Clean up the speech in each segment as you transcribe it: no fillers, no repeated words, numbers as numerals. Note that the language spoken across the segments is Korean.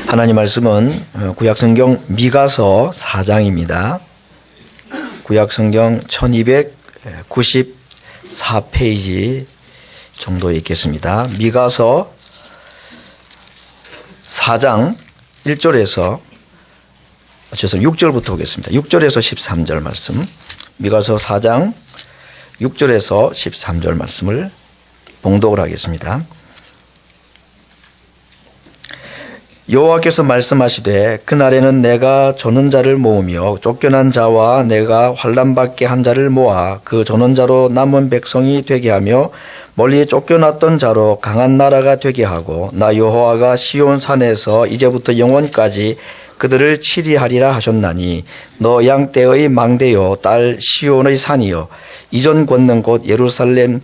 하나님 말씀은 구약성경 미가서 4장입니다. 구약성경 1294페이지 정도에 있겠습니다. 미가서 4장 1절에서 6절부터 보겠습니다. 6절에서 13절 말씀. 미가서 4장 6절에서 13절 말씀을 봉독을 하겠습니다. 여호와께서 말씀하시되 그날에는 내가 전원 자를 모으며 쫓겨난 자와 내가 환난 받게 한 자를 모아 그 전원 자로 남은 백성이 되게 하며 멀리 쫓겨났던 자로 강한 나라가 되게 하고 나 여호와가 시온 산에서 이제부터 영원까지 그들을 치리하리라 하셨나니 너 양떼의 망대요 딸 시온의 산이요 이전 권능 곧 예루살렘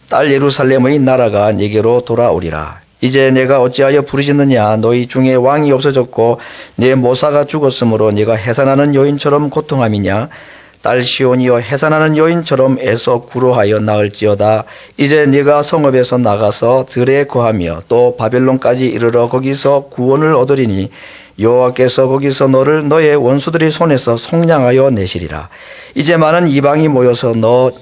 딸 예루살렘의 나라가 네게로 돌아오리라. 이제 내가 어찌하여 부르짖느냐 너희 중에 왕이 없어졌고 내 모사가 죽었으므로 네가 해산하는 여인처럼 고통함이냐. 딸 시온이여 해산하는 여인처럼 애써 구로하여 나을지어다. 이제 네가 성읍에서 나가서 들에 거하며 또 바벨론까지 이르러 거기서 구원을 얻으리니 여호와께서 거기서 너를 너의 원수들의 손에서 속량하여 내시리라. 이제 많은 이방이 모여서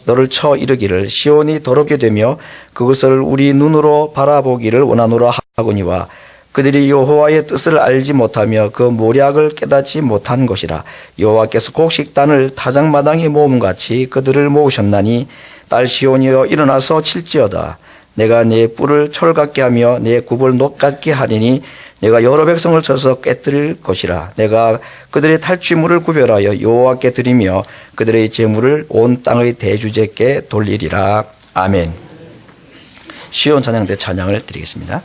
너를 쳐 이르기를 시온이 더럽게 되며 그것을 우리 눈으로 바라보기를 원하노라 하거니와 그들이 여호와의 뜻을 알지 못하며 그 모략을 깨닫지 못한 것이라. 여호와께서 곡식단을 타작마당에 모음같이 그들을 모으셨나니 딸 시온이여 일어나서 칠지어다. 내가 네 뿔을 철 같게 하며 네 굽을 녹 같게 하리니 내가 여러 백성을 쳐서 깨뜨릴 것이라. 내가 그들의 탈취물을 구별하여 여호와께 드리며 그들의 재물을 온 땅의 대주제께 돌리리라. 아멘. 시온 찬양대 찬양을 드리겠습니다.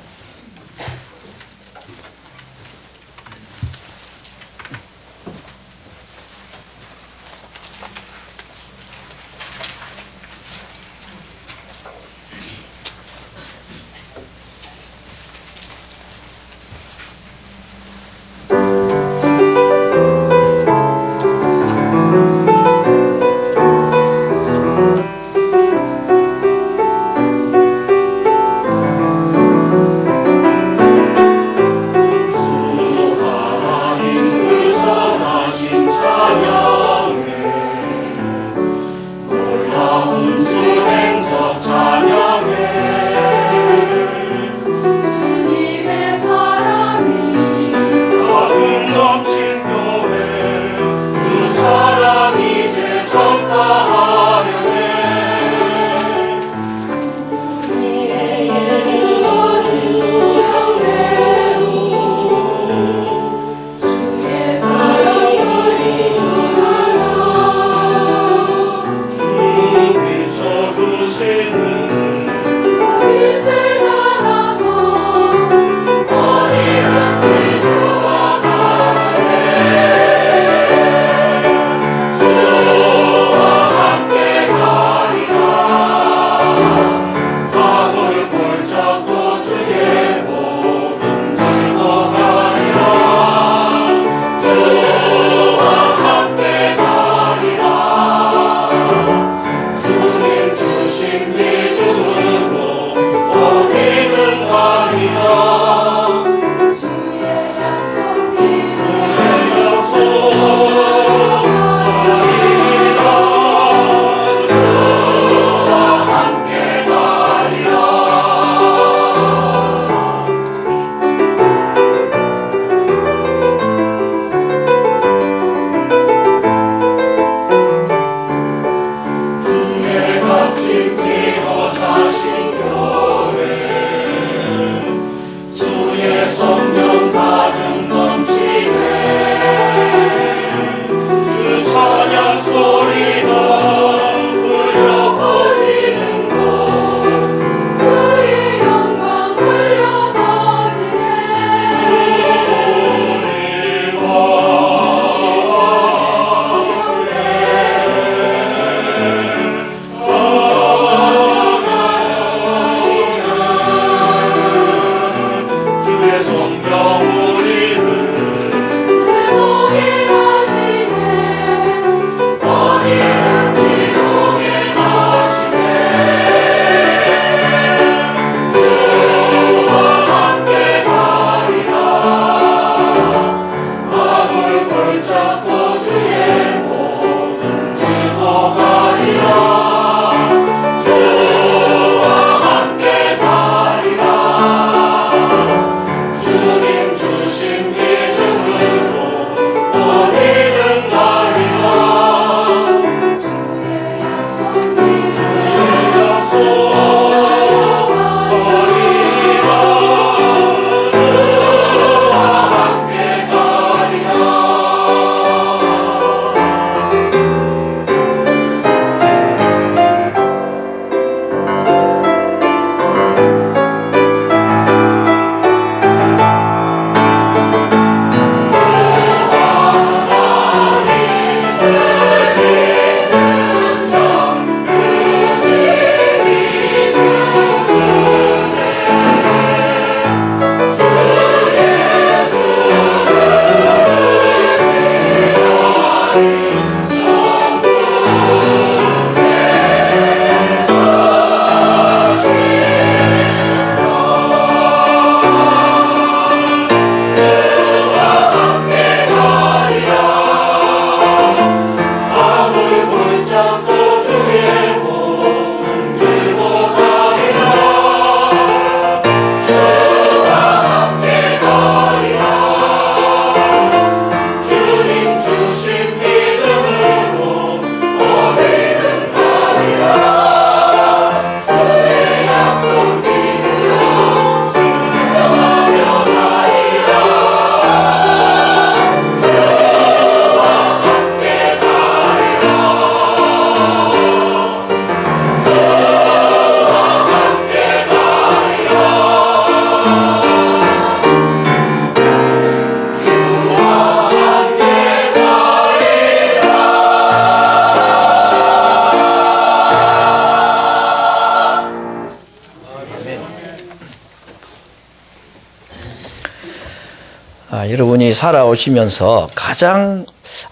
여러분이 살아오시면서 가장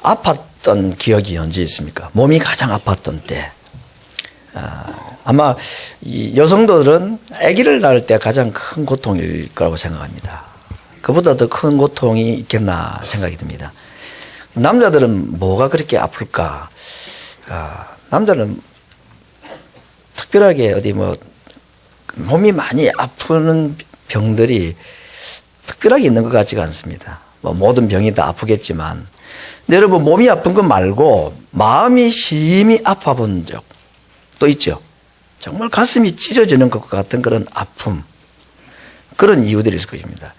아팠던 기억이 언제 있습니까? 몸이 가장 아팠던 때. 아마 이 여성들은 아기를 낳을 때 가장 큰 고통일 거라고 생각합니다. 그보다 더 큰 고통이 있겠나 생각이 듭니다. 남자들은 뭐가 그렇게 아플까? 남자는 특별하게 어디 몸이 많이 아프는 병들이 특별하게 있는 것 같지가 않습니다. 모든 병이 다 아프겠지만. 근데 여러분, 몸이 아픈 것 말고 마음이 심히 아파 본 적 또 있죠. 정말 가슴이 찢어지는 것 같은 그런 아픔. 그런 이유들이 있을 것입니다.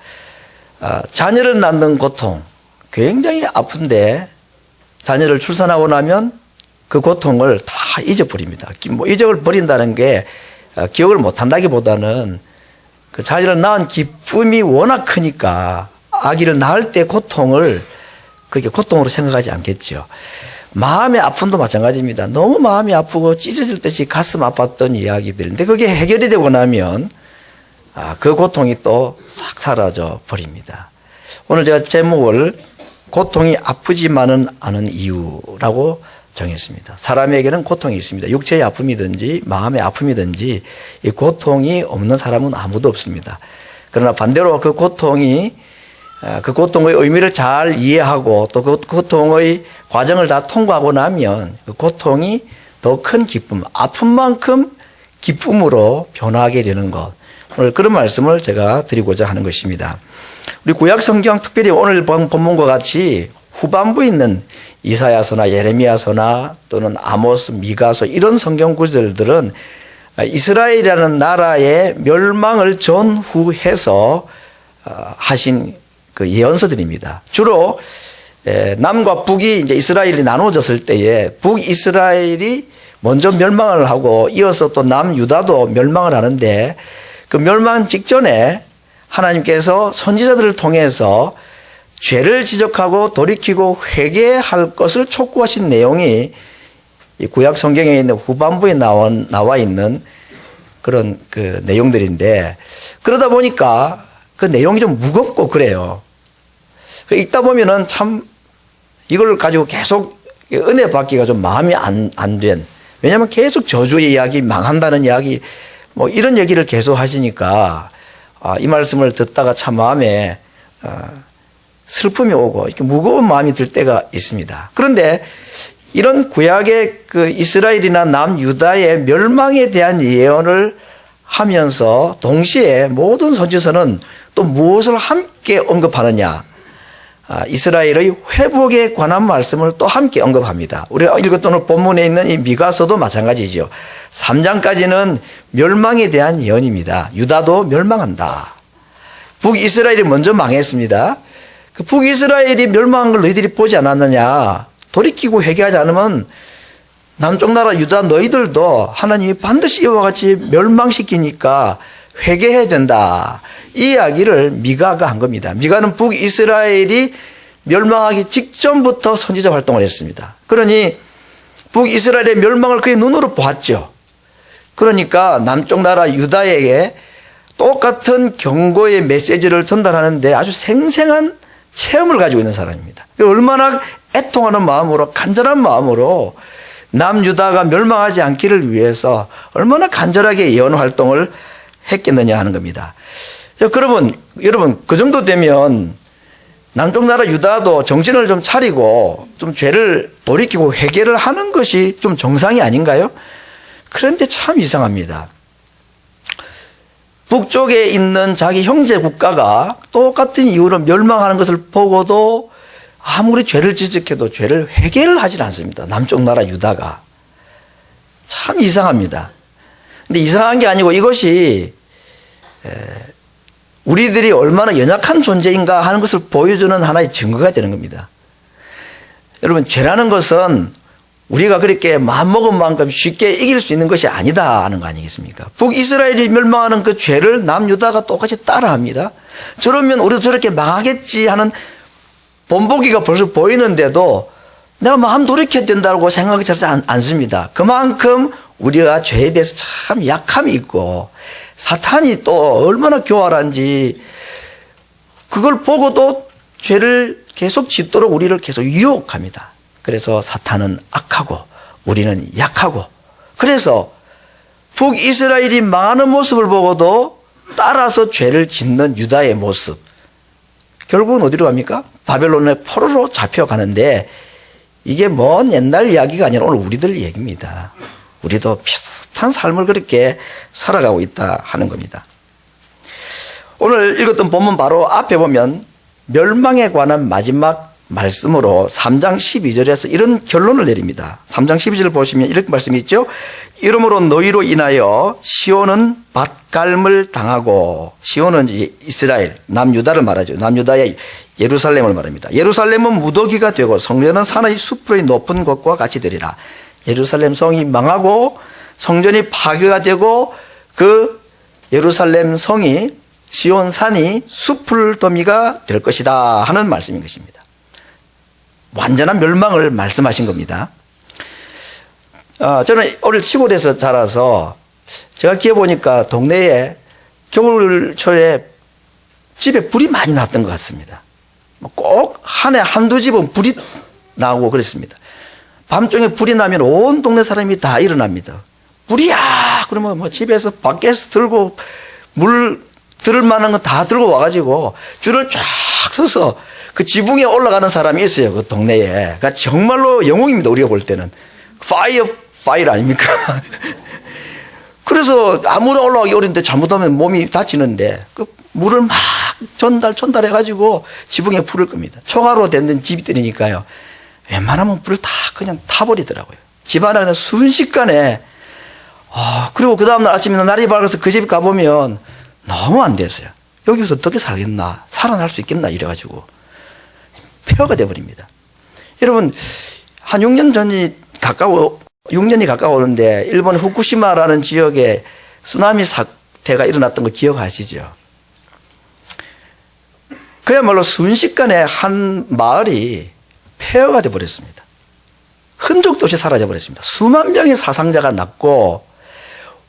자녀를 낳는 고통. 굉장히 아픈데 자녀를 출산하고 나면 그 고통을 다 잊어버립니다. 잊어버린다는 게 기억을 못한다기보다는 그 자녀를 낳은 기쁨이 워낙 크니까 아기를 낳을 때 고통을 그렇게 고통으로 생각하지 않겠죠. 마음의 아픔도 마찬가지입니다. 너무 마음이 아프고 찢어질 듯이 가슴 아팠던 이야기들인데 그게 해결이 되고 나면 그 고통이 또 싹 사라져 버립니다. 오늘 제가 제목을 고통이 아프지만은 않은 이유라고 정했습니다. 사람에게는 고통이 있습니다. 육체의 아픔이든지 마음의 아픔이든지 이 고통이 없는 사람은 아무도 없습니다. 그러나 반대로 그 고통의 의미를 잘 이해하고 또 그 고통의 과정을 다 통과하고 나면 그 고통이 더 큰 기쁨, 아픔만큼 기쁨으로 변화하게 되는 것. 오늘 그런 말씀을 제가 드리고자 하는 것입니다. 우리 구약 성경, 특별히 오늘 본문과 같이 후반부에 있는 이사야서나 예레미야서나 또는 아모스, 미가서 이런 성경 구절들은 이스라엘이라는 나라의 멸망을 전후해서 하신 그 예언서들입니다. 주로 남과 북이 이제 이스라엘이 나눠졌을 때에 북이스라엘이 먼저 멸망을 하고 이어서 또 남유다도 멸망을 하는데 그 멸망 직전에 하나님께서 선지자들을 통해서 죄를 지적하고 돌이키고 회개할 것을 촉구하신 내용이 이 구약 성경에 있는 후반부에 나와 있는 그런 그 내용들인데 그러다 보니까 그 내용이 좀 무겁고 그래요. 읽다 보면은 참 이걸 가지고 계속 은혜 받기가 좀 마음이 안 된. 왜냐하면 계속 저주의 이야기, 망한다는 이야기, 이런 얘기를 계속 하시니까 이 말씀을 듣다가 참 마음에 슬픔이 오고 이렇게 무거운 마음이 들 때가 있습니다. 그런데 이런 구약의 그 이스라엘이나 남유다의 멸망에 대한 예언을 하면서 동시에 모든 선지서는 또 무엇을 함께 언급하느냐? 이스라엘의 회복에 관한 말씀을 또 함께 언급합니다. 우리가 읽었던 오늘 본문에 있는 이 미가서도 마찬가지죠. 3장까지는 멸망에 대한 예언입니다. 유다도 멸망한다. 북이스라엘이 먼저 망했습니다. 그 북이스라엘이 멸망한 걸 너희들이 보지 않았느냐? 돌이키고 회개하지 않으면 남쪽 나라 유다 너희들도 하나님이 반드시 이와 같이 멸망시키니까 회개해야 된다. 이 이야기를 미가가 한 겁니다. 미가는 북이스라엘이 멸망하기 직전부터 선지자 활동을 했습니다. 그러니 북이스라엘의 멸망을 그의 눈으로 보았죠. 그러니까 남쪽 나라 유다에게 똑같은 경고의 메시지를 전달하는데 아주 생생한 체험을 가지고 있는 사람입니다. 얼마나 애통하는 마음으로 간절한 마음으로 남유다가 멸망하지 않기를 위해서 얼마나 간절하게 예언 활동을 했겠느냐 하는 겁니다. 여러분 그 정도 되면 남쪽 나라 유다도 정신을 좀 차리고 좀 죄를 돌이키고 회개를 하는 것이 좀 정상이 아닌가요? 그런데 참 이상합니다. 북쪽에 있는 자기 형제 국가가 똑같은 이유로 멸망하는 것을 보고도 아무리 죄를 지적해도 죄를 회개를 하질 않습니다. 남쪽 나라 유다가. 참 이상합니다. 근데 이상한 게 아니고 이것이 우리들이 얼마나 연약한 존재인가 하는 것을 보여주는 하나의 증거가 되는 겁니다. 여러분, 죄라는 것은 우리가 그렇게 마음먹은 만큼 쉽게 이길 수 있는 것이 아니다 하는 거 아니겠습니까? 북이스라엘이 멸망하는 그 죄를 남유다가 똑같이 따라합니다. 저러면 우리도 저렇게 망하겠지 하는 본보기가 벌써 보이는데도 내가 마음 돌이켜야 된다고 생각이 잘 않습니다. 그만큼 우리가 죄에 대해서 참 약함이 있고 사탄이 또 얼마나 교활한지 그걸 보고도 죄를 계속 짓도록 우리를 계속 유혹합니다. 그래서 사탄은 악하고 우리는 약하고, 그래서 북이스라엘이 망하는 모습을 보고도 따라서 죄를 짓는 유다의 모습, 결국은 어디로 갑니까? 바벨론의 포로로 잡혀가는데, 이게 먼 옛날 이야기가 아니라 오늘 우리들 얘기입니다. 우리도 비슷한 삶을 그렇게 살아가고 있다 하는 겁니다. 오늘 읽었던 본문 바로 앞에 보면 멸망에 관한 마지막 말씀으로 3장 12절에서 이런 결론을 내립니다. 3장 12절 보시면 이렇게 말씀이 있죠. 이러므로 너희로 인하여 시온은 밭갈물 당하고, 시온은 이스라엘 남유다를 말하죠. 남유다의 예루살렘을 말합니다. 예루살렘은 무더기가 되고 성전은 산의 숲의 높은 곳과 같이 되리라. 예루살렘 성이 망하고 성전이 파괴가 되고 그 예루살렘 성이 시온 산이 숲풀더미가 될 것이다 하는 말씀인 것입니다. 완전한 멸망을 말씀하신 겁니다. 저는 어릴 시골에서 자라서 제가 기어보니까 동네에 겨울철에 집에 불이 많이 났던 것 같습니다. 꼭 한 해 한두 집은 불이 나고 그랬습니다. 밤중에 불이 나면 온 동네 사람이 다 일어납니다. 불이야! 그러면 뭐 집에서 밖에서 들고 물 들을 만한 거 다 들고 와가지고 줄을 쫙 서서 그 지붕에 올라가는 사람이 있어요. 그 동네에. 그러니까 정말로 영웅입니다. 우리가 볼 때는. 파이어 아닙니까? 그래서 아무나 올라가기 어려운데 잘못하면 몸이 다치는데 그 물을 막 전달해가지고 지붕에 불을 끕니다. 초가로 된 집들이니까요. 웬만하면 불을 다 그냥 타버리더라고요. 집안에 그냥 순식간에. 그리고 그 다음날 아침에 날이 밝아서 그 집 가보면 너무 안 됐어요. 여기서 어떻게 살겠나, 살아날 수 있겠나 이래가지고 폐허가 돼버립니다. 여러분, 한 6년이 가까워오는데 일본 후쿠시마라는 지역에 쓰나미 사태가 일어났던 거 기억하시죠? 그야말로 순식간에 한 마을이 폐허가 돼버렸습니다. 흔적도 없이 사라져버렸습니다. 수만 명의 사상자가 났고,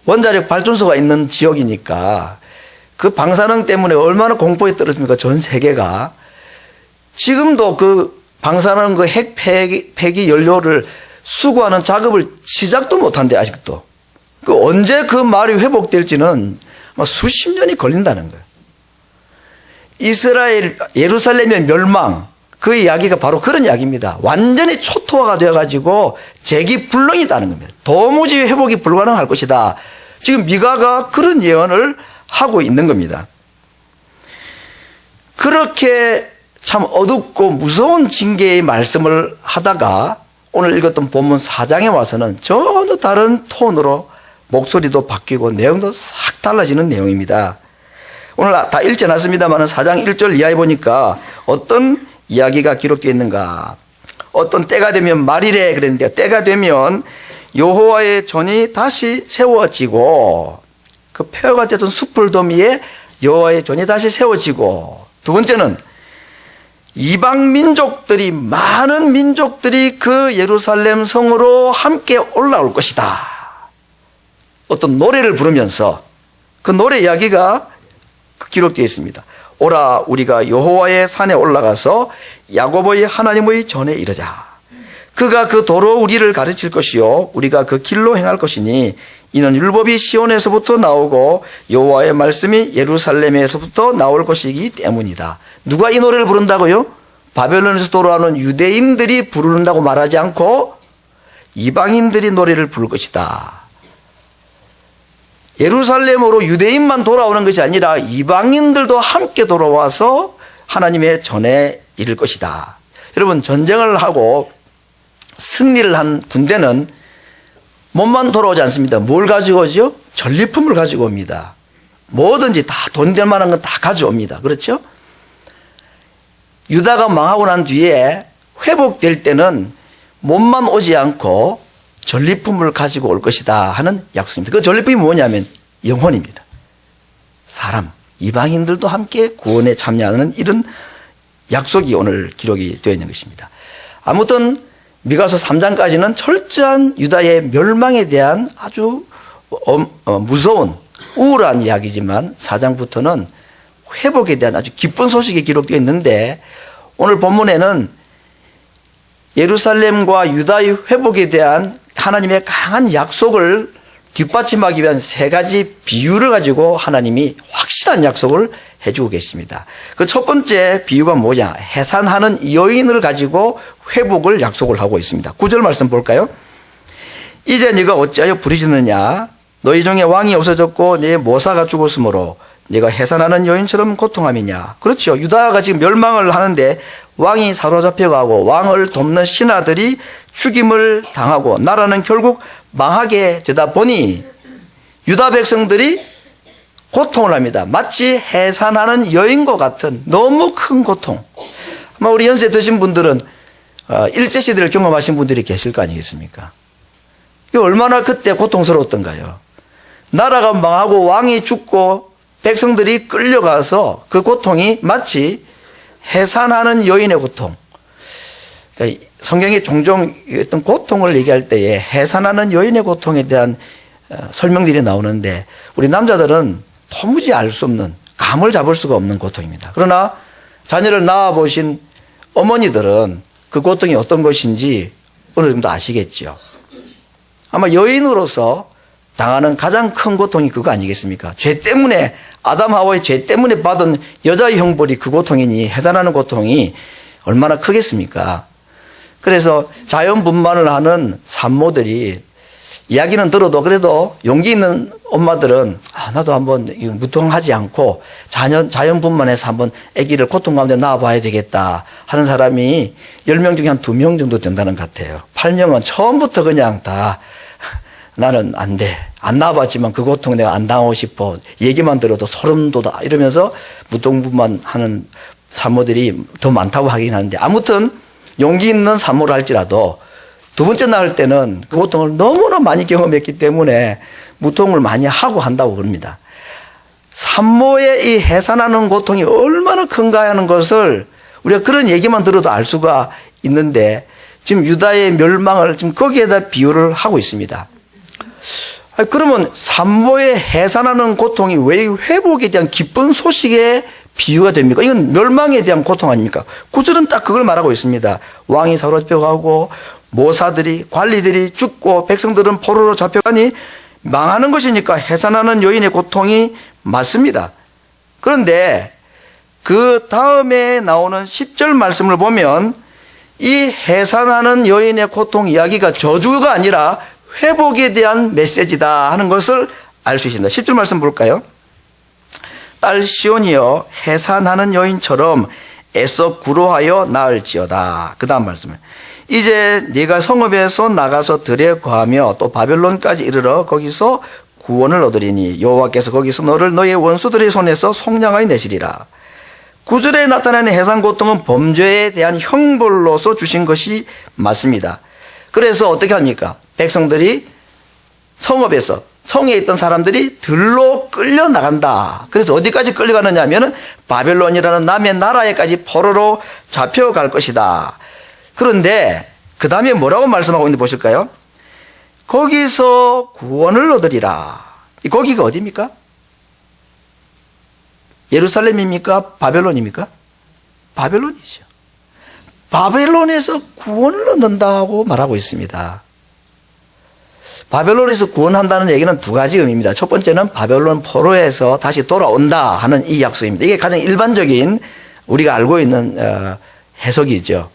원자력 발전소가 있는 지역이니까 그 방사능 때문에 얼마나 공포에 떨었습니까? 전 세계가. 지금도 그 방사능 그 핵 폐기 연료를 수거하는 작업을 시작도 못한대, 아직도. 언제 그 말이 회복될지는 수십 년이 걸린다는 거예요. 이스라엘, 예루살렘의 멸망, 그 이야기가 바로 그런 이야기입니다. 완전히 초토화가 되어가지고 재기불능이다는 겁니다. 도무지 회복이 불가능할 것이다. 지금 미가가 그런 예언을 하고 있는 겁니다. 그렇게 참 어둡고 무서운 징계의 말씀을 하다가 오늘 읽었던 본문 4장에 와서는 전혀 다른 톤으로 목소리도 바뀌고 내용도 싹 달라지는 내용입니다. 오늘 다 읽지 않았습니다만 4장 1절 이하에 보니까 어떤 이야기가 기록되어 있는가. 어떤 때가 되면 말이래 그랬는데, 때가 되면 여호와의 전이 다시 세워지고, 그 폐허가 되던 숲풀더미에 여호와의 전이 다시 세워지고, 두 번째는 이방 민족들이, 많은 민족들이 그 예루살렘 성으로 함께 올라올 것이다. 어떤 노래를 부르면서 그 노래 이야기가 기록되어 있습니다. 오라 우리가 여호와의 산에 올라가서 야곱의 하나님의 전에 이르자. 그가 그 도로 우리를 가르칠 것이요 우리가 그 길로 행할 것이니 이는 율법이 시온에서부터 나오고 여호와의 말씀이 예루살렘에서부터 나올 것이기 때문이다. 누가 이 노래를 부른다고요? 바벨론에서 돌아오는 유대인들이 부른다고 말하지 않고 이방인들이 노래를 부를 것이다. 예루살렘으로 유대인만 돌아오는 것이 아니라 이방인들도 함께 돌아와서 하나님의 전에 이를 것이다. 여러분, 전쟁을 하고 승리를 한 군대는 몸만 돌아오지 않습니다. 뭘 가지고 오죠? 전리품을 가지고 옵니다. 뭐든지 다 돈 될 만한 건 다 가져옵니다. 그렇죠? 유다가 망하고 난 뒤에 회복될 때는 몸만 오지 않고 전리품을 가지고 올 것이다 하는 약속입니다. 그 전리품이 뭐냐면 영혼입니다. 사람, 이방인들도 함께 구원에 참여하는 이런 약속이 오늘 기록이 되어 있는 것입니다. 아무튼 미가서 3장까지는 철저한 유다의 멸망에 대한 아주 무서운 우울한 이야기지만 4장부터는 회복에 대한 아주 기쁜 소식이 기록되어 있는데, 오늘 본문에는 예루살렘과 유다의 회복에 대한 하나님의 강한 약속을 뒷받침하기 위한 세 가지 비유를 가지고 하나님이 확실한 약속을 해주고 계십니다. 그 첫 번째 비유가 뭐냐? 해산하는 여인을 가지고 회복을 약속을 하고 있습니다. 9절 말씀 볼까요? 이제 네가 어찌하여 부르짖느냐? 너희 중에 왕이 없어졌고 네 모사가 죽었으므로 네가 해산하는 여인처럼 고통함이냐? 그렇죠. 유다가 지금 멸망을 하는데 왕이 사로잡혀가고 왕을 돕는 신하들이 죽임을 당하고 나라는 결국 망하게 되다 보니 유다 백성들이 고통을 합니다. 마치 해산하는 여인과 같은 너무 큰 고통. 아마 우리 연세 드신 분들은 일제시대를 경험하신 분들이 계실 거 아니겠습니까? 이게 얼마나 그때 고통스러웠던가요? 나라가 망하고 왕이 죽고 백성들이 끌려가서 그 고통이 마치 해산하는 여인의 고통. 성경이 종종 어떤 고통을 얘기할 때에 해산하는 여인의 고통에 대한 설명들이 나오는데 우리 남자들은 도무지 알 수 없는, 감을 잡을 수가 없는 고통입니다. 그러나 자녀를 낳아보신 어머니들은 그 고통이 어떤 것인지 어느 정도 아시겠죠. 아마 여인으로서 당하는 가장 큰 고통이 그거 아니겠습니까? 죄 때문에, 아담 하와의 죄 때문에 받은 여자의 형벌이 그 고통이니 해산하는 고통이 얼마나 크겠습니까? 그래서 자연분만을 하는 산모들이 이야기는 들어도 그래도 용기 있는 엄마들은 나도 한번 무통하지 않고 자연분만해서 한번 아기를 고통 가운데 낳아봐야 되겠다 하는 사람이 10명 중에 한 2명 정도 된다는 것 같아요. 8명은 처음부터 그냥 다 나는 안 돼. 안 낳아봤지만 그 고통 내가 안 당하고 싶어. 얘기만 들어도 소름 돋아. 이러면서 무통분만하는 산모들이 더 많다고 하긴 하는데 아무튼 용기 있는 산모를 할지라도 두 번째 낳을 때는 그 고통을 너무나 많이 경험했기 때문에 무통을 많이 하고 한다고 그럽니다. 산모의 이 해산하는 고통이 얼마나 큰가 하는 것을 우리가 그런 얘기만 들어도 알 수가 있는데 지금 유다의 멸망을 지금 거기에다 비유를 하고 있습니다. 그러면 산모의 해산하는 고통이 왜 회복에 대한 기쁜 소식의 비유가 됩니까? 이건 멸망에 대한 고통 아닙니까? 구절은 딱 그걸 말하고 있습니다. 왕이 사로잡혀가고 모사들이 관리들이 죽고 백성들은 포로로 잡혀가니 망하는 것이니까 해산하는 여인의 고통이 맞습니다. 그런데 그 다음에 나오는 10절 말씀을 보면 이 해산하는 여인의 고통 이야기가 저주가 아니라 회복에 대한 메시지다 하는 것을 알 수 있습니다. 10절 말씀 볼까요? 딸 시온이여 해산하는 여인처럼 애써 구로하여 나을지어다. 그 다음 말씀은 이제 네가 성읍에서 나가서 들에 거하며 또 바벨론까지 이르러 거기서 구원을 얻으리니 여호와께서 거기서 너를 너의 원수들의 손에서 속량하여 내시리라. 9절에 나타나는 해산 고통은 범죄에 대한 형벌로서 주신 것이 맞습니다. 그래서 어떻게 합니까? 백성들이 성읍에서 성에 있던 사람들이 들로 끌려 나간다. 그래서 어디까지 끌려가느냐 하면은 바벨론이라는 남의 나라에까지 포로로 잡혀갈 것이다. 그런데 그 다음에 뭐라고 말씀하고 있는지 보실까요? 거기서 구원을 얻으리라. 거기가 어디입니까? 예루살렘입니까? 바벨론입니까? 바벨론이죠. 바벨론에서 구원을 얻는다고 말하고 있습니다. 바벨론에서 구원한다는 얘기는 두 가지 의미입니다. 첫 번째는 바벨론 포로에서 다시 돌아온다 하는 이 약속입니다. 이게 가장 일반적인 우리가 알고 있는 해석이죠.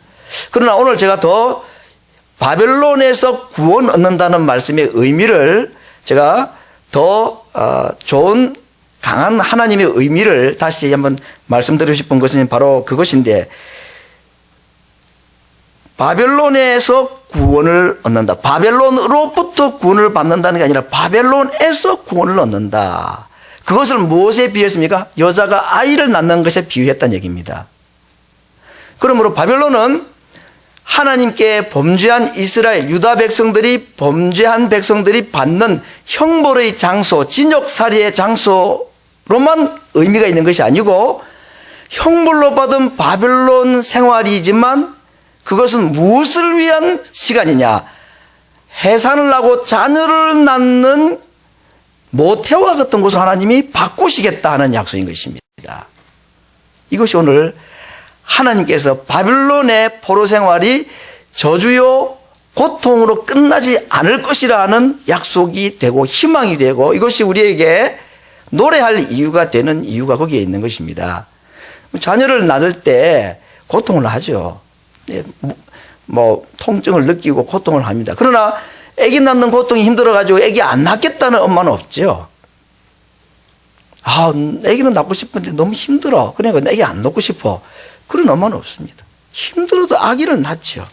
그러나 오늘 제가 더 바벨론에서 구원 얻는다는 말씀의 의미를 제가 더 좋은 강한 하나님의 의미를 다시 한번 말씀드리고 싶은 것은 바로 그것인데 바벨론에서 구원을 얻는다. 바벨론으로부터 구원을 받는다는 게 아니라 바벨론에서 구원을 얻는다. 그것을 무엇에 비유했습니까? 여자가 아이를 낳는 것에 비유했다는 얘기입니다. 그러므로 바벨론은 하나님께 범죄한 이스라엘, 유다 백성들이 범죄한 백성들이 받는 형벌의 장소, 진역살이의 장소로만 의미가 있는 것이 아니고 형벌로 받은 바벨론 생활이지만 그것은 무엇을 위한 시간이냐? 해산을 하고 자녀를 낳는 모태와 같은 것을 하나님이 바꾸시겠다 하는 약속인 것입니다. 이것이 오늘 하나님께서 바빌론의 포로 생활이 저주요 고통으로 끝나지 않을 것이라는 약속이 되고 희망이 되고 이것이 우리에게 노래할 이유가 되는 이유가 거기에 있는 것입니다. 자녀를 낳을 때 고통을 하죠. 통증을 느끼고 고통을 합니다. 그러나 아기 낳는 고통이 힘들어가지고 아기 안 낳겠다는 엄마는 없죠. 아기는 낳고 싶은데 너무 힘들어. 그러니까 아기 안 낳고 싶어. 그런 엄마는 없습니다. 힘들어도 아기를 낳죠.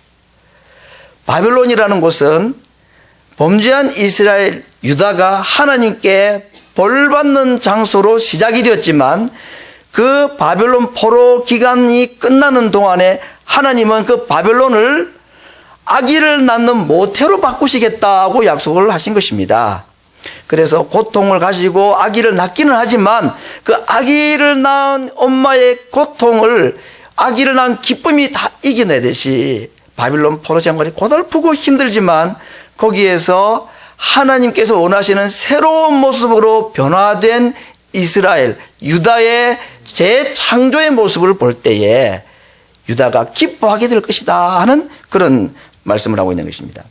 바벨론이라는 곳은 범죄한 이스라엘 유다가 하나님께 벌받는 장소로 시작이 되었지만 그 바벨론 포로 기간이 끝나는 동안에 하나님은 그 바벨론을 아기를 낳는 모태로 바꾸시겠다고 약속을 하신 것입니다. 그래서 고통을 가지고 아기를 낳기는 하지만 그 아기를 낳은 엄마의 고통을 아기를 낳은 기쁨이 다 이겨내듯이 바빌론 포로 생활이 고달프고 힘들지만 거기에서 하나님께서 원하시는 새로운 모습으로 변화된 이스라엘, 유다의 재창조의 모습을 볼 때에 유다가 기뻐하게 될 것이다 하는 그런 말씀을 하고 있는 것입니다.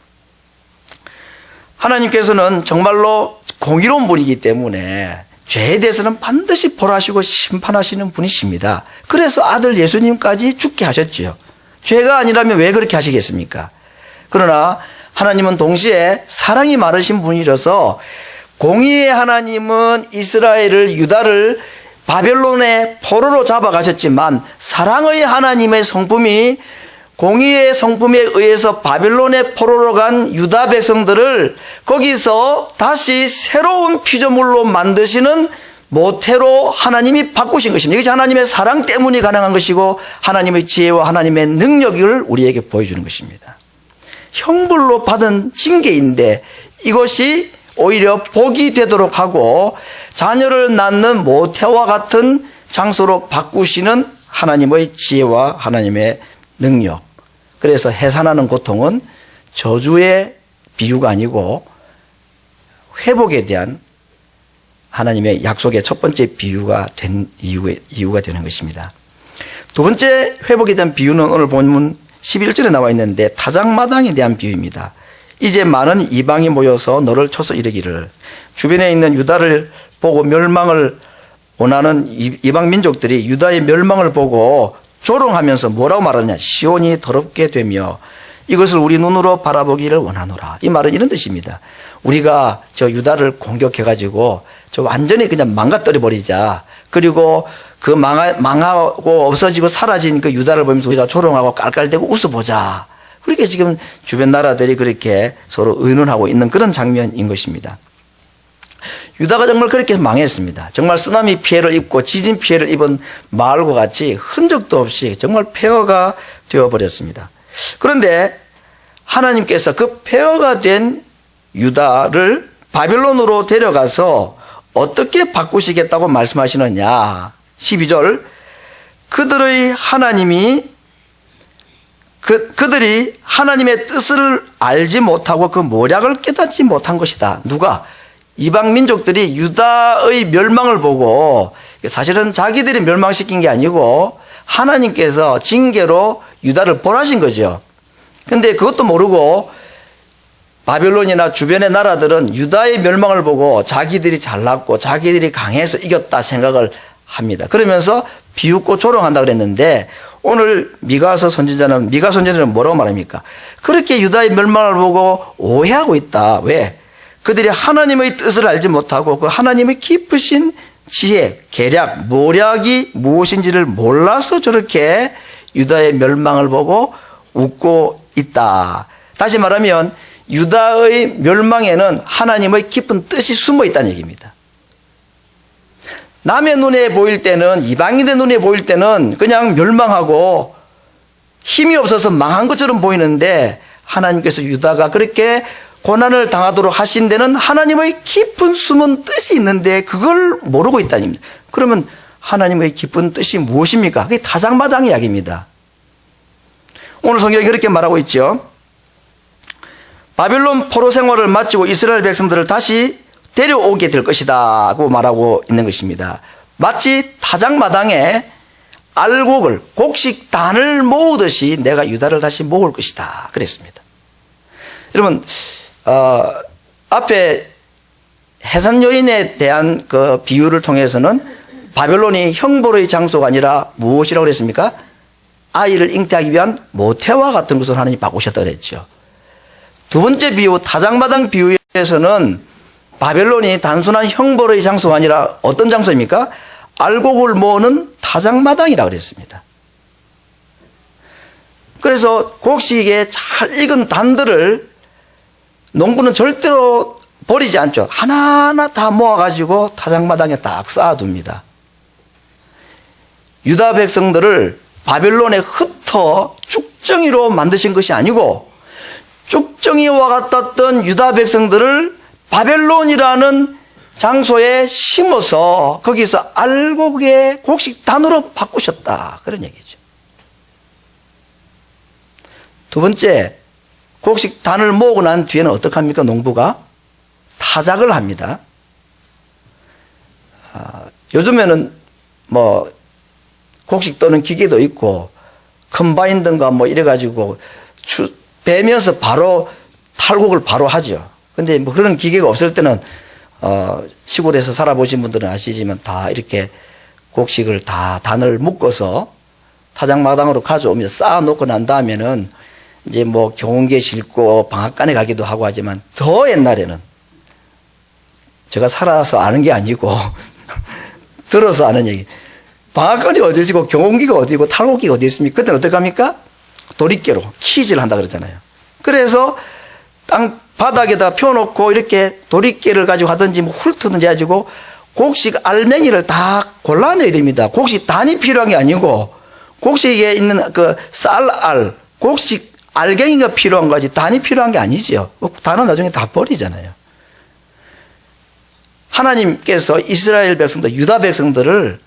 하나님께서는 정말로 공의로운 분이기 때문에 죄에 대해서는 반드시 벌하시고 심판하시는 분이십니다. 그래서 아들 예수님까지 죽게 하셨지요. 죄가 아니라면 왜 그렇게 하시겠습니까? 그러나 하나님은 동시에 사랑이 많으신 분이라서 공의의 하나님은 이스라엘을 유다를 바벨론의 포로로 잡아가셨지만 사랑의 하나님의 성품이 공의의 성품에 의해서 바벨론의 포로로 간 유다 백성들을 거기서 다시 새로운 피조물로 만드시는 모태로 하나님이 바꾸신 것입니다. 이것이 하나님의 사랑 때문에 가능한 것이고 하나님의 지혜와 하나님의 능력을 우리에게 보여주는 것입니다. 형벌로 받은 징계인데 이것이 오히려 복이 되도록 하고 자녀를 낳는 모태와 같은 장소로 바꾸시는 하나님의 지혜와 하나님의 능력. 그래서 해산하는 고통은 저주의 비유가 아니고 회복에 대한 하나님의 약속의 첫 번째 비유가 된 이유가 되는 것입니다. 두 번째 회복에 대한 비유는 오늘 본문 11절에 나와 있는데 타작마당에 대한 비유입니다. 이제 많은 이방이 모여서 너를 쳐서 이르기를 주변에 있는 유다를 보고 멸망을 원하는 이방 민족들이 유다의 멸망을 보고 조롱하면서 뭐라고 말하느냐. 시온이 더럽게 되며 이것을 우리 눈으로 바라보기를 원하노라. 이 말은 이런 뜻입니다. 우리가 저 유다를 공격해가지고 저 완전히 그냥 망가뜨려 버리자. 그리고 그 망하고 없어지고 사라진 그 유다를 보면서 우리가 조롱하고 깔깔대고 웃어보자. 그렇게 지금 주변 나라들이 그렇게 서로 의논하고 있는 그런 장면인 것입니다. 유다가 정말 그렇게 망했습니다. 정말 쓰나미 피해를 입고 지진 피해를 입은 마을과 같이 흔적도 없이 정말 폐허가 되어버렸습니다. 그런데 하나님께서 그 폐허가 된 유다를 바벨론으로 데려가서 어떻게 바꾸시겠다고 말씀하시느냐. 12절 그들의 하나님이 그들이 하나님의 뜻을 알지 못하고 그 모략을 깨닫지 못한 것이다. 누가? 이방 민족들이 유다의 멸망을 보고 사실은 자기들이 멸망시킨 게 아니고 하나님께서 징계로 유다를 벌하신 거죠. 근데 그것도 모르고 바벨론이나 주변의 나라들은 유다의 멸망을 보고 자기들이 잘났고 자기들이 강해서 이겼다 생각을 합니다. 그러면서 비웃고 조롱한다 그랬는데 오늘 미가서 선지자는 뭐라고 말합니까? 그렇게 유다의 멸망을 보고 오해하고 있다. 왜? 그들이 하나님의 뜻을 알지 못하고 그 하나님의 깊으신 지혜, 계략, 모략이 무엇인지를 몰라서 저렇게 유다의 멸망을 보고 웃고 있다. 다시 말하면 유다의 멸망에는 하나님의 깊은 뜻이 숨어 있다는 얘기입니다. 남의 눈에 보일 때는, 이방인의 눈에 보일 때는 그냥 멸망하고 힘이 없어서 망한 것처럼 보이는데 하나님께서 유다가 그렇게 고난을 당하도록 하신 데는 하나님의 깊은 숨은 뜻이 있는데 그걸 모르고 있다는 겁니다. 그러면 하나님의 깊은 뜻이 무엇입니까? 그게 타작마당 이야기입니다. 오늘 성경이 그렇게 말하고 있죠. 바벨론 포로 생활을 마치고 이스라엘 백성들을 다시 데려오게 될 것이다 고 말하고 있는 것입니다. 마치 타작마당에 알곡을 곡식단을 모으듯이 내가 유다를 다시 모을 것이다 그랬습니다. 여러분 앞에 해산 여인에 대한 그 비유를 통해서는 바벨론이 형벌의 장소가 아니라 무엇이라고 그랬습니까? 아이를 잉태하기 위한 모태와 같은 것을 하나님이 바꾸셨다고 그랬죠. 두 번째 비유 타작마당 비유에서는 바벨론이 단순한 형벌의 장소가 아니라 어떤 장소입니까? 알곡을 모으는 타작마당이라고 그랬습니다. 그래서 곡식에 잘 익은 단들을 농부는 절대로 버리지 않죠. 하나하나 다 모아가지고 타작마당에 딱 쌓아둡니다. 유다 백성들을 바벨론에 흩어 쭉정이로 만드신 것이 아니고 쭉정이와 같았던 유다 백성들을 바벨론이라는 장소에 심어서 거기서 알곡의 곡식단으로 바꾸셨다 그런 얘기죠. 두 번째, 곡식단을 모으고 난 뒤에는 어떻게 합니까? 농부가 타작을 합니다. 요즘에는 뭐 곡식 떠는 기계도 있고 컴바인든가 뭐 이래가지고 베면서 바로 탈곡을 바로 하죠. 근데 뭐 그런 기계가 없을 때는 시골에서 살아보신 분들은 아시지만 다 이렇게 곡식을 다 단을 묶어서 타작마당으로 가져오면서 쌓아놓고 난 다음에는 이제 뭐 경운기에 싣고 방앗간에 가기도 하고 하지만 더 옛날에는 제가 살아서 아는 게 아니고 들어서 아는 얘기. 방앗간이 어디 있고 경운기가 어디고 탈곡기가 어디 있습니까? 그때는 어떻게 합니까? 도리깨로 키즈를 한다 그러잖아요. 그래서 땅 바닥에다 펴놓고 이렇게 도리깨를 가지고 하든지 뭐 훑든지 해가지고 곡식 알맹이를 다 골라내야 됩니다. 곡식 단이 필요한 게 아니고 곡식에 있는 그 쌀알, 곡식 알갱이가 필요한 거지 단이 필요한 게 아니죠. 단은 나중에 다 버리잖아요. 하나님께서 이스라엘 백성들, 유다 백성들을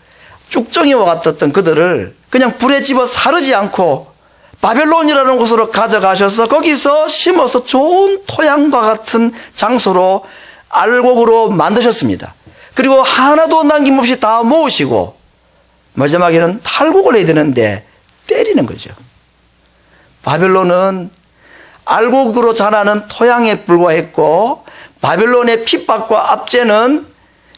쭉정이와 같았던 그들을 그냥 불에 집어 사르지 않고 바벨론이라는 곳으로 가져가셔서 거기서 심어서 좋은 토양과 같은 장소로 알곡으로 만드셨습니다. 그리고 하나도 남김없이 다 모으시고 마지막에는 탈곡을 해야 되는데 때리는 거죠. 바벨론은 알곡으로 자라는 토양에 불과했고 바벨론의 핍박과 압제는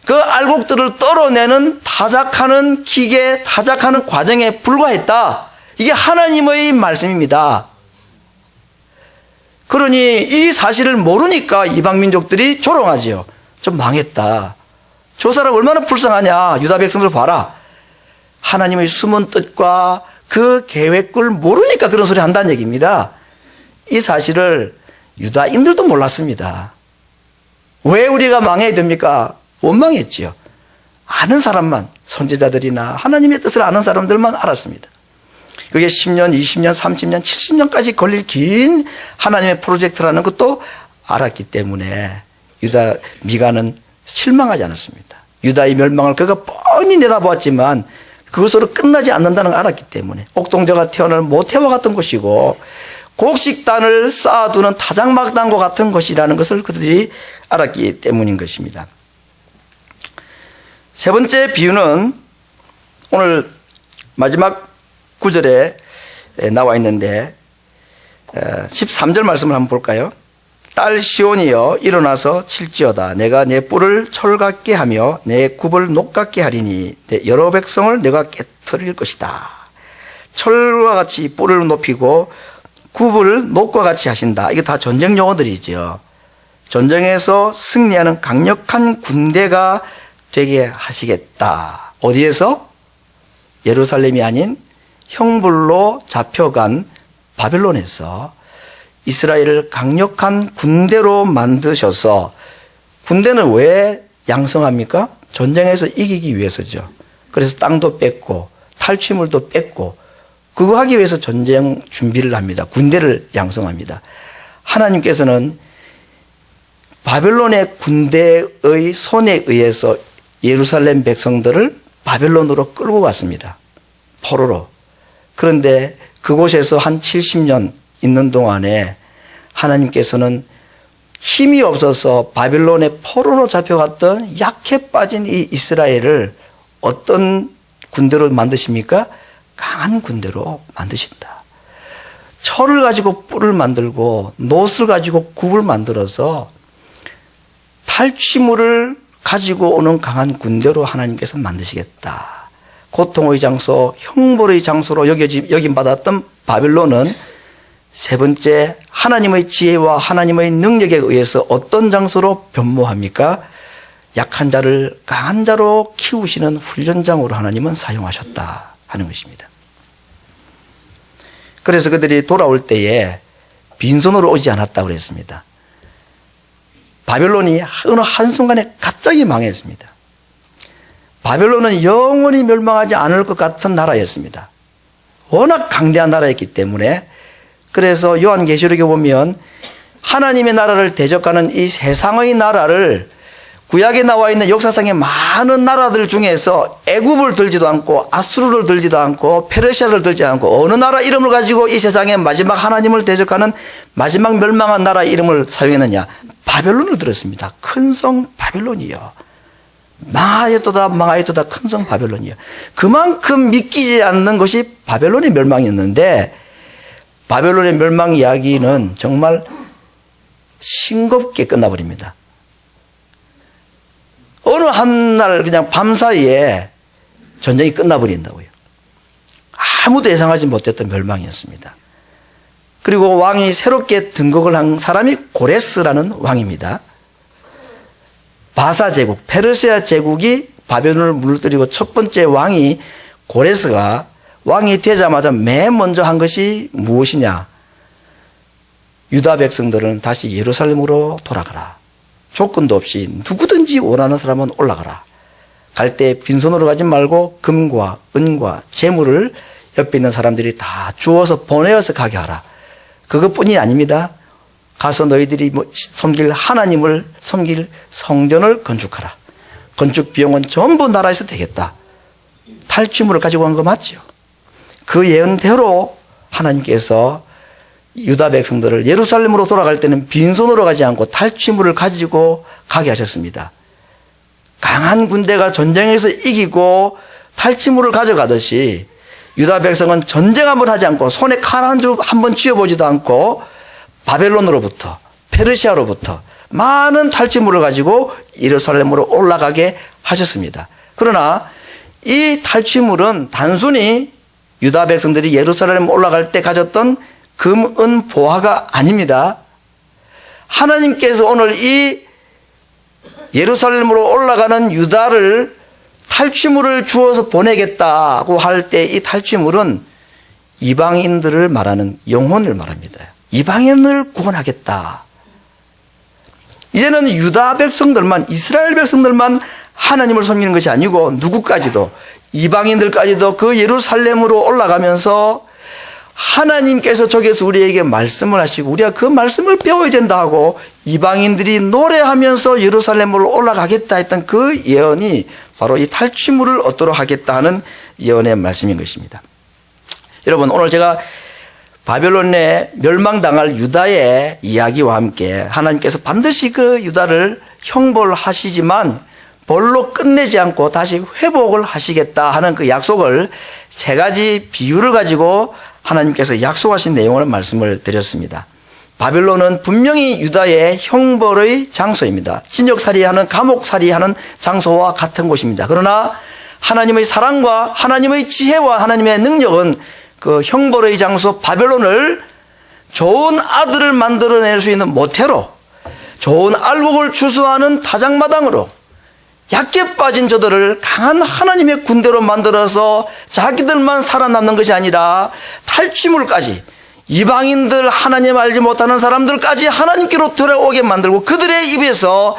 그 알곡들을 떨어내는 타작하는 기계, 타작하는 과정에 불과했다. 이게 하나님의 말씀입니다. 그러니 이 사실을 모르니까 이방 민족들이 조롱하지요. 좀 망했다. 저 사람 얼마나 불쌍하냐. 유다 백성들 봐라. 하나님의 숨은 뜻과 그 계획을 모르니까 그런 소리 한다는 얘기입니다. 이 사실을 유다인들도 몰랐습니다. 왜 우리가 망해야 됩니까? 원망했지요. 아는 사람만, 선지자들이나 하나님의 뜻을 아는 사람들만 알았습니다. 그게 10년, 20년, 30년, 70년까지 걸릴 긴 하나님의 프로젝트라는 것도 알았기 때문에 유다 미가는 실망하지 않았습니다. 유다의 멸망을 그가 뻔히 내다보았지만 그것으로 끝나지 않는다는 걸 알았기 때문에 옥동자가 태어날 모태와 같은 것이고 곡식단을 쌓아두는 타작마당과 같은 것이라는 것을 그들이 알았기 때문인 것입니다. 세 번째 비유는 오늘 마지막 구절에 나와 있는데 13절 말씀을 한번 볼까요? 딸 시온이여 일어나서 칠지어다. 내가 내 뿔을 철 같게 하며 내 굽을 녹 같게 하리니 내 여러 백성을 내가 깨트릴 것이다. 철과 같이 뿔을 높이고 굽을 녹과 같이 하신다. 이게 다 전쟁 용어들이죠. 전쟁에서 승리하는 강력한 군대가 되게 하시겠다. 어디에서? 예루살렘이 아닌 형불로 잡혀간 바벨론에서 이스라엘을 강력한 군대로 만드셔서, 군대는 왜 양성합니까? 전쟁에서 이기기 위해서죠. 그래서 땅도 뺏고 탈취물도 뺏고 그거 하기 위해서 전쟁 준비를 합니다. 군대를 양성합니다. 하나님께서는 바벨론의 군대의 손에 의해서 예루살렘 백성들을 바벨론으로 끌고 갔습니다. 포로로. 그런데 그곳에서 한 70년 있는 동안에 하나님께서는 힘이 없어서 바벨론의 포로로 잡혀갔던 약해 빠진 이 이스라엘을 어떤 군대로 만드십니까? 강한 군대로 만드신다. 철을 가지고 뿔을 만들고 놋을 가지고 굽을 만들어서 탈취물을 가지고 오는 강한 군대로 하나님께서 만드시겠다. 고통의 장소, 형벌의 장소로 여김받았던 바벨론은 세 번째, 하나님의 지혜와 하나님의 능력에 의해서 어떤 장소로 변모합니까? 약한 자를 강한 자로 키우시는 훈련장으로 하나님은 사용하셨다 하는 것입니다. 그래서 그들이 돌아올 때에 빈손으로 오지 않았다고 그랬습니다. 바벨론이 어느 한순간에 갑자기 망했습니다. 바벨론은 영원히 멸망하지 않을 것 같은 나라였습니다. 워낙 강대한 나라였기 때문에. 그래서 요한계시록에 보면 하나님의 나라를 대적하는 이 세상의 나라를 구약에 나와 있는 역사상의 많은 나라들 중에서 애굽을 들지도 않고 아수르를 들지도 않고 페르시아를 들지 않고 어느 나라 이름을 가지고 이 세상의 마지막 하나님을 대적하는 마지막 멸망한 나라 이름을 사용했느냐? 바벨론을 들었습니다. 큰 성 바벨론이요. 망하였도다 큰 성 바벨론이요. 그만큼 믿기지 않는 것이 바벨론의 멸망이었는데, 바벨론의 멸망 이야기는 정말 싱겁게 끝나버립니다. 어느 한날 그냥 밤사이에 전쟁이 끝나버린다고요. 아무도 예상하지 못했던 멸망이었습니다. 그리고 왕이 새롭게 등극을 한 사람이 고레스라는 왕입니다. 바사 제국, 페르시아 제국이 바벨론을 무너뜨리고 첫 번째 왕이 고레스가 왕이 되자마자 맨 먼저 한 것이 무엇이냐? 유다 백성들은 다시 예루살렘으로 돌아가라. 조건도 없이 누구든지 원하는 사람은 올라가라. 갈 때 빈손으로 가지 말고 금과 은과 재물을 옆에 있는 사람들이 다 주어서 보내어서 가게 하라. 그것뿐이 아닙니다. 가서 너희들이 섬길 하나님을 섬길 성전을 건축하라. 건축 비용은 전부 나라에서 되겠다. 탈취물을 가지고 간 거 맞죠? 그 예언대로 하나님께서 유다 백성들을 예루살렘으로 돌아갈 때는 빈손으로 가지 않고 탈취물을 가지고 가게 하셨습니다. 강한 군대가 전쟁에서 이기고 탈취물을 가져가듯이 유다 백성은 전쟁 한번 하지 않고 손에 칼 한 번 쥐어보지도 않고 바벨론으로부터 페르시아로부터 많은 탈취물을 가지고 예루살렘으로 올라가게 하셨습니다. 그러나 이 탈취물은 단순히 유다 백성들이 예루살렘 올라갈 때 가졌던 금, 은, 보화가 아닙니다. 하나님께서 오늘 이 예루살렘으로 올라가는 유다를 탈취물을 주어서 보내겠다고 할 때 이 탈취물은 이방인들을 말하는 영혼을 말합니다. 이방인을 구원하겠다. 이제는 유다 백성들만, 이스라엘 백성들만 하나님을 섬기는 것이 아니고 누구까지도, 이방인들까지도 그 예루살렘으로 올라가면서 하나님께서 저기서 우리에게 말씀을 하시고 우리가 그 말씀을 배워야 된다 하고 이방인들이 노래하면서 예루살렘으로 올라가겠다 했던 그 예언이 바로 이 탈취물을 얻도록 하겠다 하는 예언의 말씀인 것입니다. 여러분, 오늘 제가 바벨론에 멸망당할 유다의 이야기와 함께 하나님께서 반드시 그 유다를 형벌하시지만 벌로 끝내지 않고 다시 회복을 하시겠다 하는 그 약속을 세 가지 비유를 가지고 하나님께서 약속하신 내용을 말씀을 드렸습니다. 바벨론은 분명히 유다의 형벌의 장소입니다. 진역살이하는, 감옥살이하는 장소와 같은 곳입니다. 그러나 하나님의 사랑과 하나님의 지혜와 하나님의 능력은 그 형벌의 장소 바벨론을 좋은 아들을 만들어낼 수 있는 모태로, 좋은 알곡을 추수하는 타작마당으로, 약게 빠진 저들을 강한 하나님의 군대로 만들어서 자기들만 살아남는 것이 아니라 탈취물까지, 이방인들, 하나님 알지 못하는 사람들까지 하나님께로 돌아오게 만들고 그들의 입에서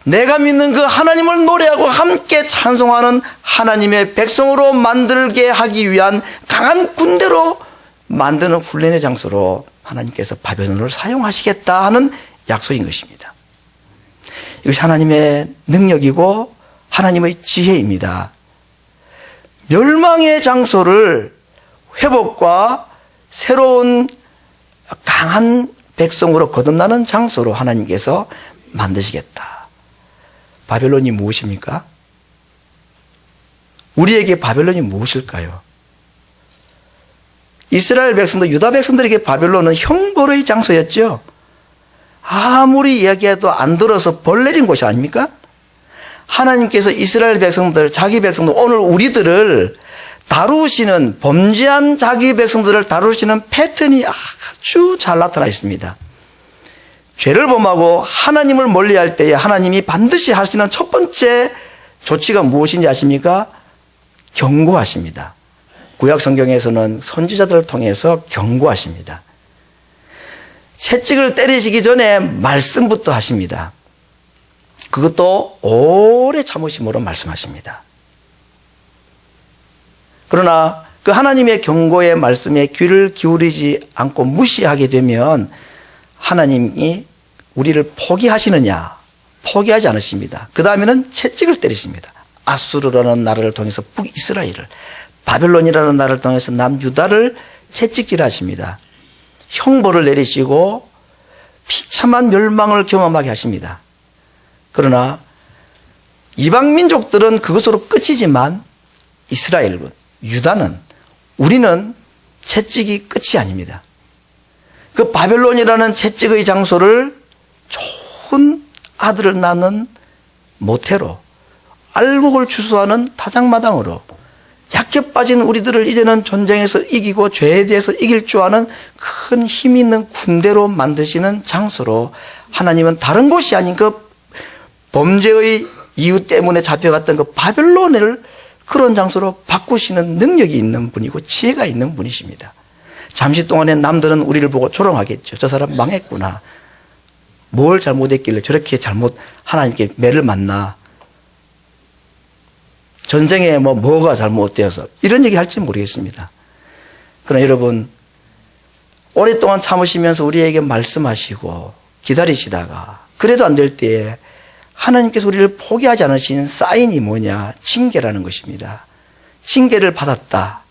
내가 믿는 그 하나님을 노래하고 함께 찬송하는 하나님의 백성으로 만들게 하기 위한 강한 군대로 만드는 훈련의 장소로 하나님께서 바벨론을 사용하시겠다 하는 약속인 것입니다. 이것이 하나님의 능력이고 하나님의 지혜입니다. 멸망의 장소를 회복과 새로운 강한 백성으로 거듭나는 장소로 하나님께서 만드시겠다. 바벨론이 무엇입니까? 우리에게 바벨론이 무엇일까요? 이스라엘 백성도 유다 백성들에게 바벨론은 형벌의 장소였죠. 아무리 이야기해도 안 들어서 벌 내린 곳이 아닙니까? 하나님께서 이스라엘 백성들, 자기 백성들, 오늘 우리들을 다루시는, 범죄한 자기 백성들을 다루시는 패턴이 아주 잘 나타나 있습니다. 죄를 범하고 하나님을 멀리할 때에 하나님이 반드시 하시는 첫 번째 조치가 무엇인지 아십니까? 경고하십니다. 구약 성경에서는 선지자들을 통해서 경고하십니다. 채찍을 때리시기 전에 말씀부터 하십니다. 그것도 오래 참으심으로 말씀하십니다. 그러나 그 하나님의 경고의 말씀에 귀를 기울이지 않고 무시하게 되면 하나님이 우리를 포기하시느냐? 포기하지 않으십니다. 그 다음에는 채찍을 때리십니다. 아수르라는 나라를 통해서 북이스라엘을, 바벨론이라는 나라를 통해서 남유다를 채찍질하십니다. 형벌을 내리시고 비참한 멸망을 경험하게 하십니다. 그러나 이방 민족들은 그것으로 끝이지만 이스라엘군, 유다는, 우리는 채찍이 끝이 아닙니다. 그 바벨론이라는 채찍의 장소를 좋은 아들을 낳는 모태로, 알곡을 추수하는 타작마당으로, 약해 빠진 우리들을 이제는 전쟁에서 이기고 죄에 대해서 이길 줄 아는 큰 힘 있는 군대로 만드시는 장소로 하나님은 다른 곳이 아닌 그 범죄의 이유 때문에 잡혀갔던 그 바벨론을 그런 장소로 바꾸시는 능력이 있는 분이고 지혜가 있는 분이십니다. 잠시 동안에 남들은 우리를 보고 조롱하겠죠. 저 사람 망했구나. 뭘 잘못했길래 저렇게 잘못 하나님께 매를 맞나. 전생에 뭐가 잘못되어서 이런 얘기 할지 모르겠습니다. 그러나 여러분, 오랫동안 참으시면서 우리에게 말씀하시고 기다리시다가 그래도 안 될 때에 하나님께서 우리를 포기하지 않으신 사인이 뭐냐? 징계라는 것입니다. 징계를 받았다.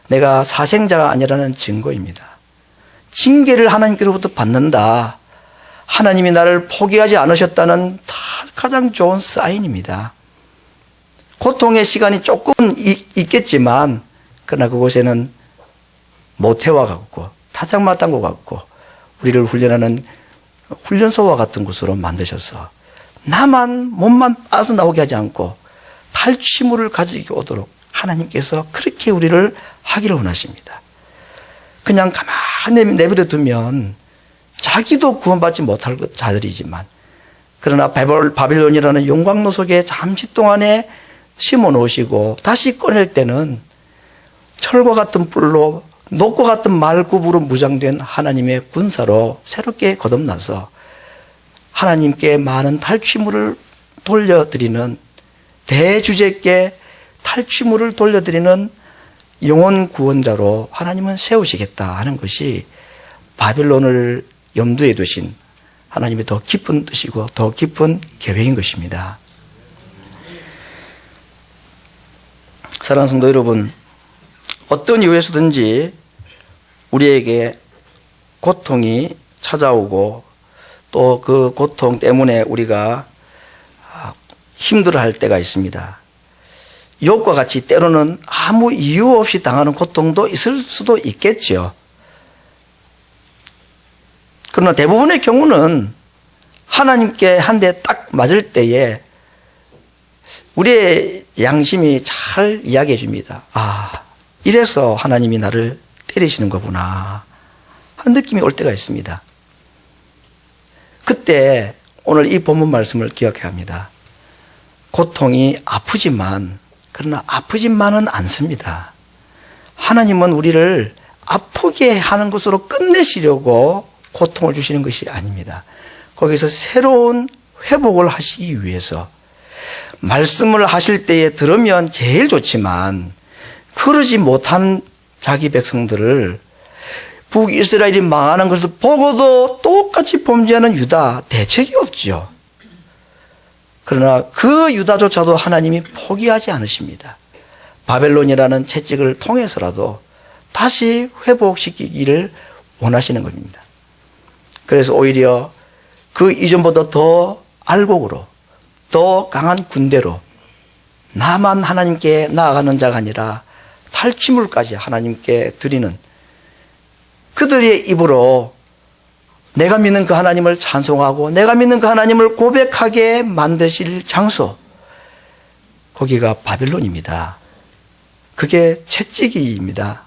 내가 사생자가 아니라는 증거입니다. 징계를 하나님께로부터 받는다. 하나님이 나를 포기하지 않으셨다는 가장 좋은 사인입니다. 고통의 시간이 조금은 있겠지만 그러나 그곳에는 모태와 같고 타작마당과 같고 우리를 훈련하는 훈련소와 같은 곳으로 만드셔서 몸만 빠져나오게 하지 않고 탈취물을 가지고 오도록 하나님께서 그렇게 우리를 하기를 원하십니다. 그냥 가만히 내버려 두면 자기도 구원받지 못할 자들이지만 그러나 바벨론이라는 용광로 속에 잠시 동안에 심어 놓으시고 다시 꺼낼 때는 철과 같은 뿔로 녹과 같은 말굽으로 무장된 하나님의 군사로 새롭게 거듭나서 하나님께 많은 탈취물을 돌려드리는 대주제께 탈취물을 돌려드리는 영혼 구원자로 하나님은 세우시겠다 하는 것이 바벨론을 염두에 두신 하나님의 더 깊은 뜻이고 더 깊은 계획인 것입니다. 사랑하는 성도 여러분, 어떤 이유에서든지 우리에게 고통이 찾아오고 또 그 고통 때문에 우리가 힘들어할 때가 있습니다. 욥과 같이 때로는 아무 이유 없이 당하는 고통도 있을 수도 있겠죠. 그러나 대부분의 경우는 하나님께 한 대 딱 맞을 때에 우리의 양심이 잘 이야기해 줍니다. 이래서 하나님이 나를 때리시는 거구나 하는 느낌이 올 때가 있습니다. 그때 오늘 이 본문 말씀을 기억해야 합니다. 고통이 아프지만 그러나 아프지만은 않습니다. 하나님은 우리를 아프게 하는 것으로 끝내시려고 고통을 주시는 것이 아닙니다. 거기서 새로운 회복을 하시기 위해서 말씀을 하실 때에 들으면 제일 좋지만 그러지 못한 자기 백성들을 북이스라엘이 망하는 것을 보고도 똑같이 범죄하는 유다 대책이 없죠. 그러나 그 유다조차도 하나님이 포기하지 않으십니다. 바벨론이라는 채찍을 통해서라도 다시 회복시키기를 원하시는 겁니다. 그래서 오히려 그 이전보다 더 알곡으로 더 강한 군대로 나만 하나님께 나아가는 자가 아니라 탈취물까지 하나님께 드리는 그들의 입으로 내가 믿는 그 하나님을 찬송하고 내가 믿는 그 하나님을 고백하게 만드실 장소, 거기가 바벨론입니다. 그게 채찍입니다.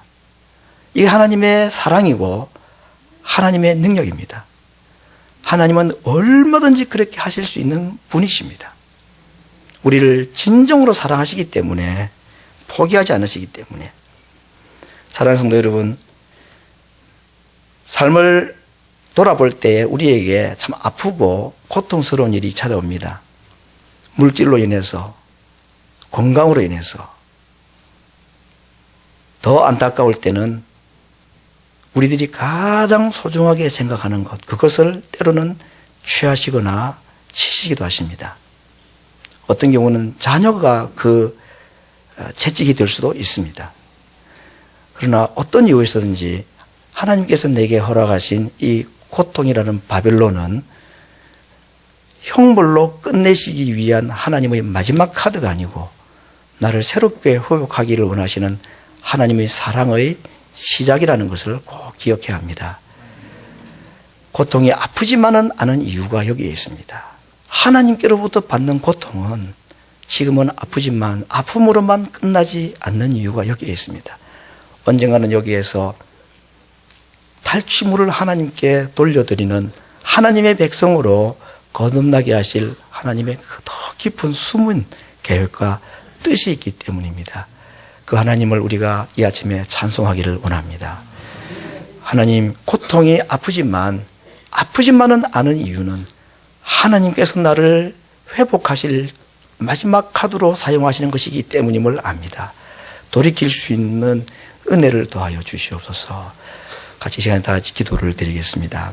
이게 하나님의 사랑이고 하나님의 능력입니다. 하나님은 얼마든지 그렇게 하실 수 있는 분이십니다. 우리를 진정으로 사랑하시기 때문에, 포기하지 않으시기 때문에. 사랑하는 성도 여러분, 삶을 돌아볼 때 우리에게 참 아프고 고통스러운 일이 찾아옵니다. 물질로 인해서, 건강으로 인해서. 더 안타까울 때는 우리들이 가장 소중하게 생각하는 것, 그것을 때로는 취하시거나 치시기도 하십니다. 어떤 경우는 자녀가 그 채찍이 될 수도 있습니다. 그러나 어떤 이유에서든지 하나님께서 내게 허락하신 이 고통이라는 바벨론은 형벌로 끝내시기 위한 하나님의 마지막 카드가 아니고 나를 새롭게 회복하기를 원하시는 하나님의 사랑의 시작이라는 것을 꼭 기억해야 합니다. 고통이 아프지만은 않은 이유가 여기에 있습니다. 하나님께로부터 받는 고통은 지금은 아프지만 아픔으로만 끝나지 않는 이유가 여기에 있습니다. 언젠가는 여기에서 탈취물을 하나님께 돌려드리는 하나님의 백성으로 거듭나게 하실 하나님의 더 깊은 숨은 계획과 뜻이 있기 때문입니다. 그 하나님을 우리가 이 아침에 찬송하기를 원합니다. 하나님, 고통이 아프지만은 않은 이유는 하나님께서 나를 회복하실 마지막 카드로 사용하시는 것이기 때문임을 압니다. 돌이킬 수 있는 은혜를 더하여 주시옵소서. 같이 이 시간에 다 같이 기도를 드리겠습니다.